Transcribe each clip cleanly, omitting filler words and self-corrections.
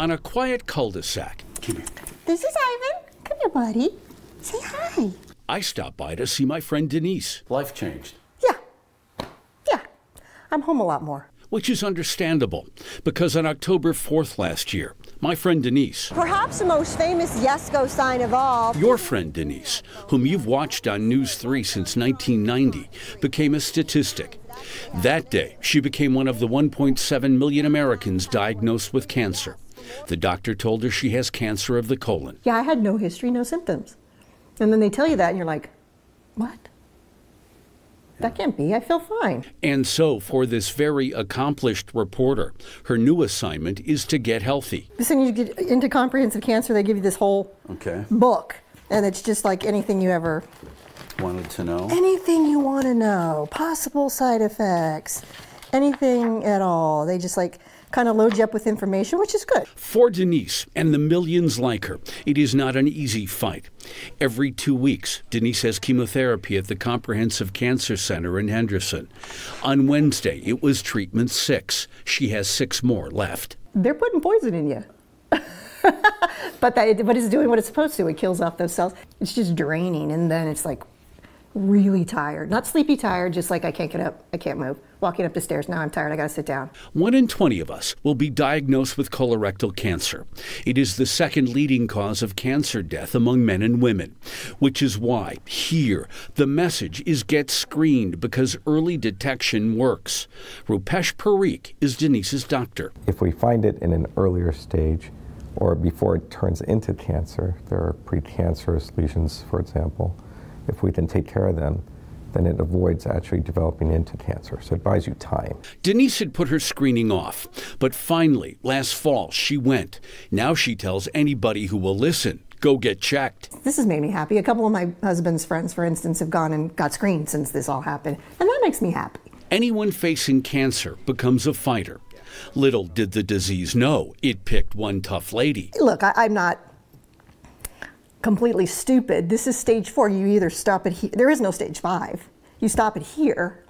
on a quiet cul-de-sac. Come here. This is Ivan. Come here, buddy. Say hi. I stopped by to see my friend Denise. Life changed. Yeah. I'm home a lot more. Which is understandable, because on October 4th last year, my friend Denise, Perhaps the most famous yes-go sign of all, your friend Denise, whom you've watched on News 3 since 1990, became a statistic. That day, she became one of the 1.7 million Americans diagnosed with cancer. The doctor told her she has cancer of the colon. yeah, I had no history, no symptoms. And then they tell you that and you're like, what? That can't be, I feel fine. And so, for this very accomplished reporter, her new assignment is to get healthy. As soon as you get into comprehensive cancer, they give you this whole book. And it's just like anything you ever Wanted to know? anything you want to know, possible side effects, anything at all. They just like kind of load you up with information, which is good. For Denise and the millions like her, it is not an easy fight. Every 2 weeks, Denise has chemotherapy at the Comprehensive Cancer Center in Henderson. On Wednesday, it was treatment 6. She has 6 more left. They're putting poison in you. but it's doing what it's supposed to. It kills off those cells. It's just draining, and then it's like really tired. Not sleepy tired, just like I can't get up, I can't move. Walking up the stairs, now I'm tired, I gotta sit down. 1 in 20 of us will be diagnosed with colorectal cancer. It is the second leading cause of cancer death among men and women, which is why here the message is get screened, because early detection works. Rupesh Parikh is Denise's doctor. If we find it in an earlier stage or before it turns into cancer, there are precancerous lesions, for example, if we can take care of them, then it avoids actually developing into cancer. So it buys you time. Denise had put her screening off, but finally, last fall, she went. Now she tells anybody who will listen, go get checked. This has made me happy. A couple of my husband's friends, for instance, have gone and got screened since this all happened, and that makes me happy. Anyone facing cancer becomes a fighter. Little did the disease know it picked one tough lady. Look, I'm not completely stupid. This is stage 4. You either stop it here. There is no stage 5. You stop it here,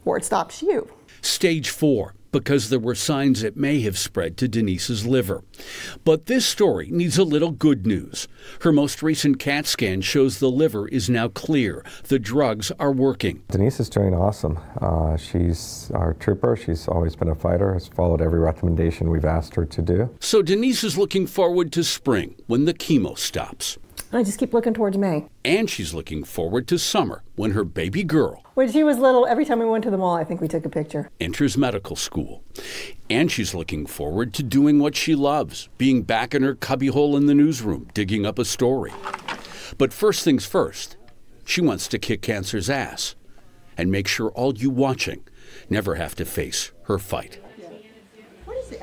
or it stops you. Stage 4, because there were signs it may have spread to Denise's liver. But this story needs a little good news. Her most recent CAT scan shows the liver is now clear. The drugs are working. Denise is doing awesome. She's our trooper. She's always been a fighter, has followed every recommendation we've asked her to do. So Denise is looking forward to spring, when the chemo stops. I just keep looking towards May. And she's looking forward to summer, when her baby girl, When she was little, every time we went to the mall, I think we took a picture. enters medical school. And she's looking forward to doing what she loves, being back in her cubbyhole in the newsroom, digging up a story. But first things first, she wants to kick cancer's ass and make sure all you watching never have to face her fight.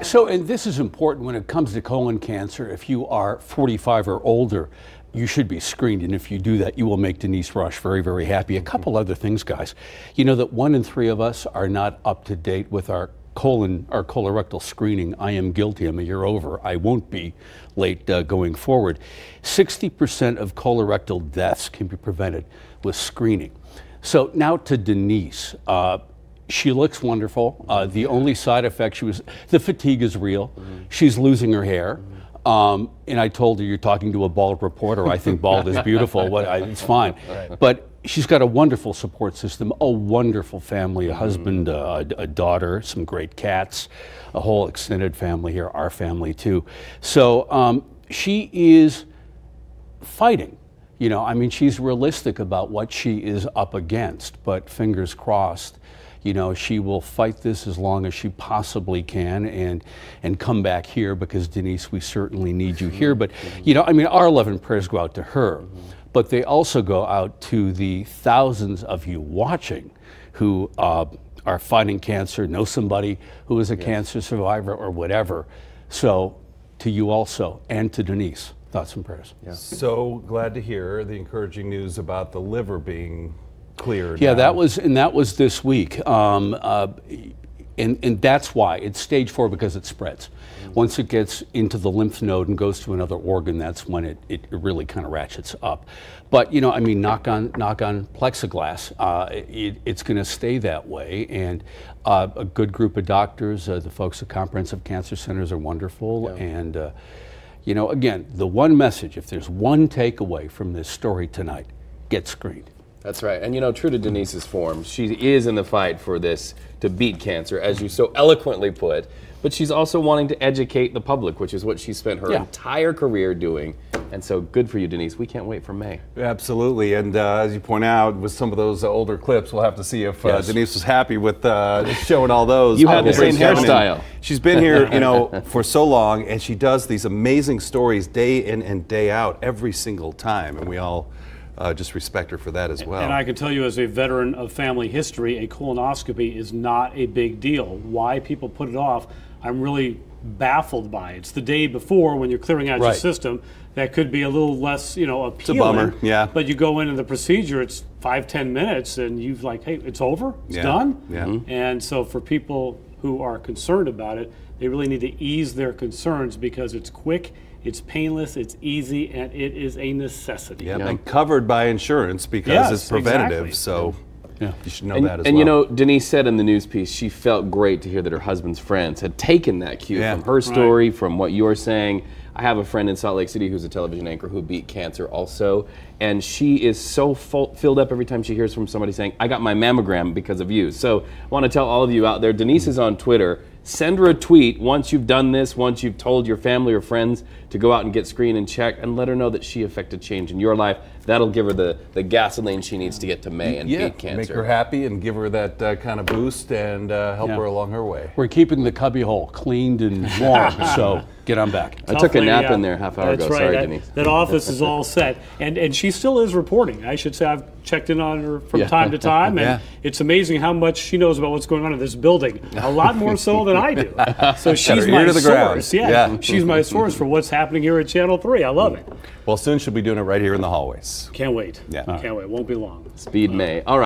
So, and this is important when it comes to colon cancer. If you are 45 or older, you should be screened, and if you do that, you will make Denise Rosch very, very happy. A couple other things, guys. You know that 1 in 3 of us are not up to date with our colorectal screening. I am guilty. I'm a year over. I won't be late going forward. 60% of colorectal deaths can be prevented with screening. So now to Denise. She looks wonderful. The only side effect the fatigue is real. She's losing her hair. And I told her, you're talking to a bald reporter. I think bald is beautiful. It's fine. But she's got a wonderful support system, a wonderful family, a husband, a daughter, some great cats, a whole extended family here, our family too. So she is fighting. You know, I mean, she's realistic about what she is up against, but fingers crossed. You know, she will fight this as long as she possibly can and come back here, because Denise, we certainly need you here. But, you know, I mean, our love and prayers go out to her, but they also go out to the thousands of you watching who are fighting cancer, know somebody who is a cancer survivor or whatever. So to you also, and to Denise, thoughts and prayers. Yeah. So glad to hear the encouraging news about the liver being cleared. Yeah, now. that was this week. And that's why it's stage 4, because it spreads. Once it gets into the lymph node and goes to another organ, that's when it really kind of ratchets up. But you know, I mean, knock on plexiglass. It's going to stay that way, and a good group of doctors, the folks at comprehensive cancer centers, are wonderful. Yeah. And you know, again, the one message, if there's one takeaway from this story tonight, get screened. That's right. And you know, true to Denise's form, she is in the fight for this to beat cancer, as you so eloquently put, but she's also wanting to educate the public, which is what she spent her entire career doing. And so good for you, Denise. We can't wait for May. Absolutely. And as you point out, with some of those older clips, we'll have to see if Denise was happy with showing all those. You have the same hairstyle. She's been here, you know, for so long, and she does these amazing stories day in and day out every single time. And we all just respect her for that as well. And I can tell you, as a veteran of family history, a colonoscopy is not a big deal. Why people put it off, I'm really baffled by. It's the day before, when you're clearing out your system, that could be a little less, you know, appealing. It's a bummer, yeah. But you go into the procedure, it's 5-10 minutes, and you've like, hey, it's over, it's done. Yeah. And so for people who are concerned about it, they really need to ease their concerns, because it's quick, it's painless, it's easy, and it is a necessity. Yeah, and covered by insurance, because it's preventative. Exactly. So you should know that as well. And you know, Denise said in the news piece, she felt great to hear that her husband's friends had taken that cue from her story, from what you're saying. I have a friend in Salt Lake City who's a television anchor who beat cancer also, and she is so filled up every time she hears from somebody saying, I got my mammogram because of you. So I want to tell all of you out there, Denise is on Twitter. Send her a tweet once you've done this, once you've told your family or friends to go out and get screened and check, and let her know that she affected change in your life. That'll give her the gasoline she needs to get to May and beat cancer. Make her happy and give her that kind of boost, and help her along her way. We're keeping the cubbyhole cleaned and warm, so get on back. I took a nap in there half hour ago. Right. Sorry, Denise. That office is all set, and she still is reporting. I should say I've checked in on her from time to time, and it's amazing how much she knows about what's going on in this building. A lot more so than I do. So she's my source. She's my source for what's happening here at Channel 3. I love it. Well, soon she'll be doing it right here in the hallways. Can't wait. Yeah. Can't wait. Won't be long. Speed May. All right.